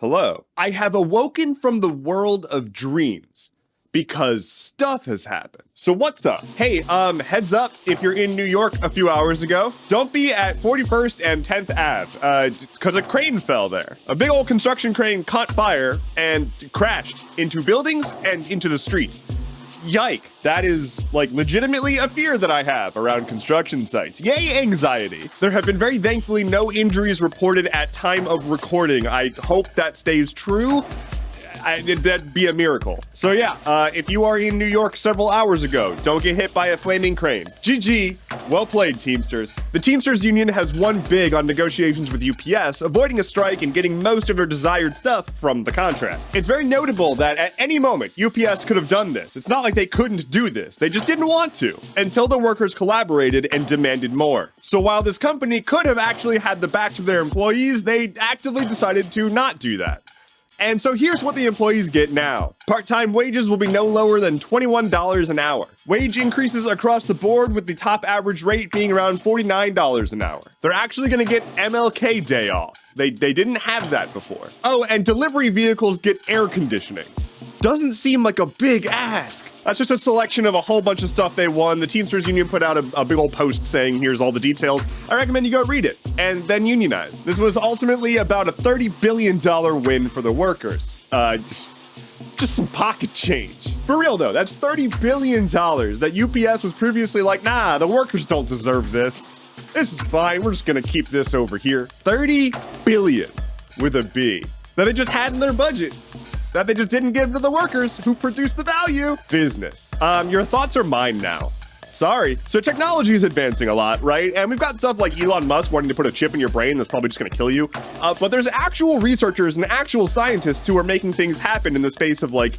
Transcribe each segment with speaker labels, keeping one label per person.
Speaker 1: Hello. I have awoken from the world of dreams because stuff has happened. So what's up? Hey, heads up, if you're in New York a few hours ago, don't be at 41st and 10th Ave, because a crane fell there. A big old construction crane caught fire and crashed into buildings and into the street. Yike. That is, like, legitimately a fear that I have around construction sites. Yay, anxiety. There have been very thankfully no injuries reported at time of recording. I hope that stays true. That'd be a miracle. So yeah, if you are in New York several hours ago, don't get hit by a flaming crane. GG. Well played, Teamsters. The Teamsters union has won big on negotiations with UPS, avoiding a strike and getting most of their desired stuff from the contract. It's very notable that at any moment, UPS could have done this. It's not like they couldn't do this. They just didn't want to, until the workers collaborated and demanded more. So while this company could have actually had the backs of their employees, they actively decided to not do that. And so here's what the employees get now. Part-time wages will be no lower than $21 an hour. Wage increases across the board, with the top average rate being around $49 an hour. They're actually going to get MLK Day off. They didn't have that before. Oh, and delivery vehicles get air conditioning. Doesn't seem like a big ask. That's just a selection of a whole bunch of stuff they won. The Teamsters Union put out a big old post saying, here's all the details. I recommend you go read it and then unionize. This was ultimately about a $30 billion win for the workers. Just some pocket change. For real though, that's $30 billion that UPS was previously like, nah, the workers don't deserve this. This is fine, we're just gonna keep this over here. 30 billion with a B that they just had in their budget, that they just didn't give to the workers who produce the value. Business. Your thoughts are mine now. Sorry. So technology is advancing a lot, right? And we've got stuff like Elon Musk wanting to put a chip in your brain that's probably just going to kill you. But there's actual researchers and actual scientists who are making things happen in the space of, like,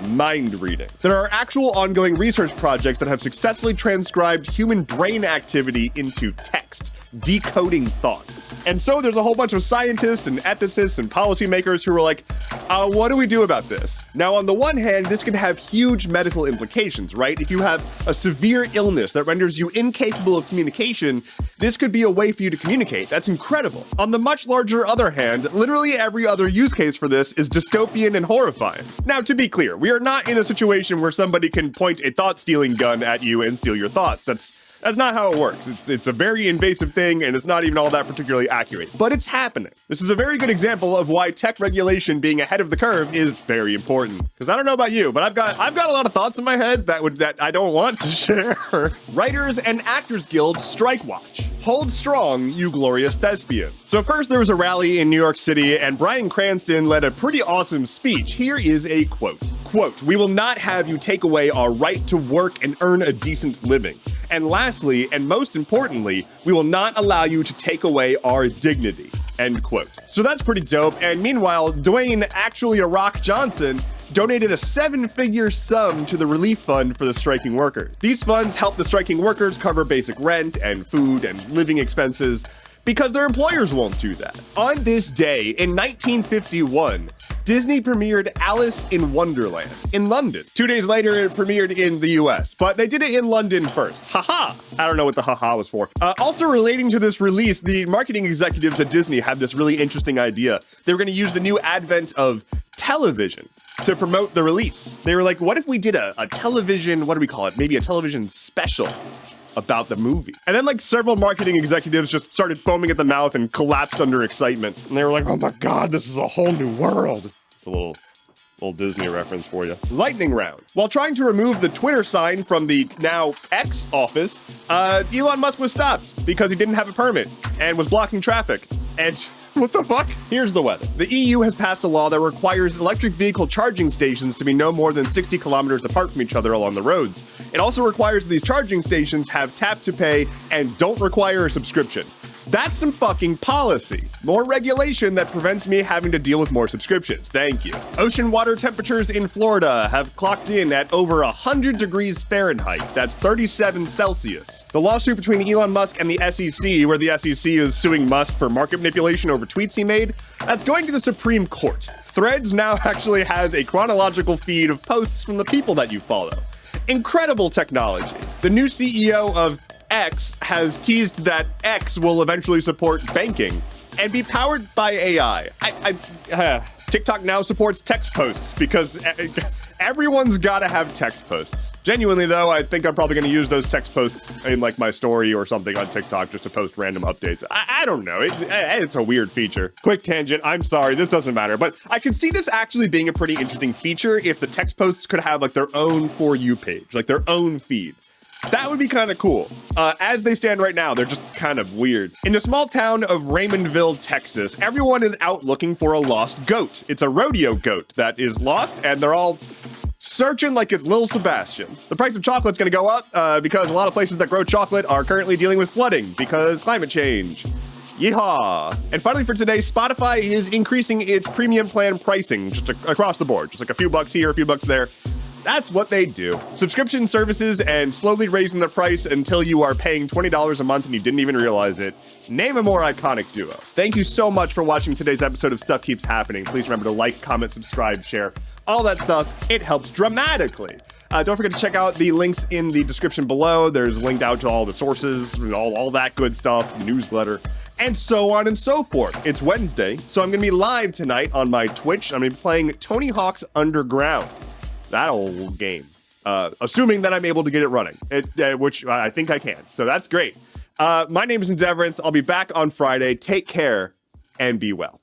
Speaker 1: mind reading. There are actual ongoing research projects that have successfully transcribed human brain activity into text, decoding thoughts. And so there's a whole bunch of scientists and ethicists and policymakers who are like, what do we do about this? Now, on the one hand, this can have huge medical implications, right? If you have a severe illness that renders you incapable of communication, this could be a way for you to communicate. That's incredible. On the much larger other hand, literally every other use case for this is dystopian and horrifying. Now, to be clear, we are not in a situation where somebody can point a thought-stealing gun at you and steal your thoughts. That's not how it works. It's a very invasive thing, and it's not even all that particularly accurate. But it's happening. This is a very good example of why tech regulation being ahead of the curve is very important. Because I don't know about you, but I've got a lot of thoughts in my head that I don't want to share. Writers and Actors Guild Strike Watch. Hold strong, you glorious thespian. So first there was a rally in New York City, and Bryan Cranston led a pretty awesome speech. Here is a quote. Quote, "We will not have you take away our right to work and earn a decent living. And lastly, and most importantly, we will not allow you to take away our dignity." End quote. So that's pretty dope. And meanwhile, Dwayne, actually a Rock Johnson, donated a 7-figure sum to the relief fund for the striking workers. These funds help the striking workers cover basic rent and food and living expenses, because their employers won't do that. On this day, in 1951, Disney premiered Alice in Wonderland in London. 2 days later, it premiered in the US, but they did it in London first. Haha! I don't know what the haha was for. Also relating to this release, the marketing executives at Disney had this really interesting idea. They were going to use the new advent of television to promote the release. They were like, what if we did a television, what do we call it? Maybe a television special about the movie. And then, like, several marketing executives just started foaming at the mouth and collapsed under excitement. And they were like, oh my God, this is a whole new world. It's a little Disney reference for you. Lightning round. While trying to remove the Twitter sign from the now X office, Elon Musk was stopped because he didn't have a permit and was blocking traffic. And what the fuck? Here's the weather. The EU has passed a law that requires electric vehicle charging stations to be no more than 60 kilometers apart from each other along the roads. It also requires that these charging stations have tap to pay and don't require a subscription. That's some fucking policy. More regulation that prevents me having to deal with more subscriptions. Thank you. Ocean water temperatures in Florida have clocked in at over 100 degrees Fahrenheit. That's 37 Celsius. The lawsuit between Elon Musk and the SEC, where the SEC is suing Musk for market manipulation over tweets he made, that's going to the Supreme Court. Threads now actually has a chronological feed of posts from the people that you follow. Incredible technology. The new CEO of X has teased that X will eventually support banking and be powered by AI. TikTok now supports text posts because everyone's got to have text posts. Genuinely, though, I think I'm probably going to use those text posts in like my story or something on TikTok just to post random updates. I don't know. It's a weird feature. Quick tangent. I'm sorry. This doesn't matter. But I can see this actually being a pretty interesting feature if the text posts could have like their own For You page, like their own feed. That would be kind of cool. As they stand right now, they're just kind of weird. In the small town of Raymondville, Texas, everyone is out looking for a lost goat. It's a rodeo goat that is lost, and they're all searching like it's Lil Sebastian. The price of chocolate's gonna go up because a lot of places that grow chocolate are currently dealing with flooding because climate change. Yeehaw. And finally for today, Spotify is increasing its premium plan pricing just across the board. Just like a few bucks here, a few bucks there. That's what they do. Subscription services and slowly raising the price until you are paying $20 a month and you didn't even realize it. Name a more iconic duo. Thank you so much for watching today's episode of Stuff Keeps Happening. Please remember to like, comment, subscribe, share, all that stuff. It helps dramatically. Don't forget to check out the links in the description below. There's linked out to all the sources, and all that good stuff, the newsletter, and so on and so forth. It's Wednesday, so I'm going to be live tonight on my Twitch. I'm going to be playing Tony Hawk's Underground. That old game, assuming that I'm able to get it running, which I think I can. So that's great. My name is Endeavorance. I'll be back on Friday. Take care and be well.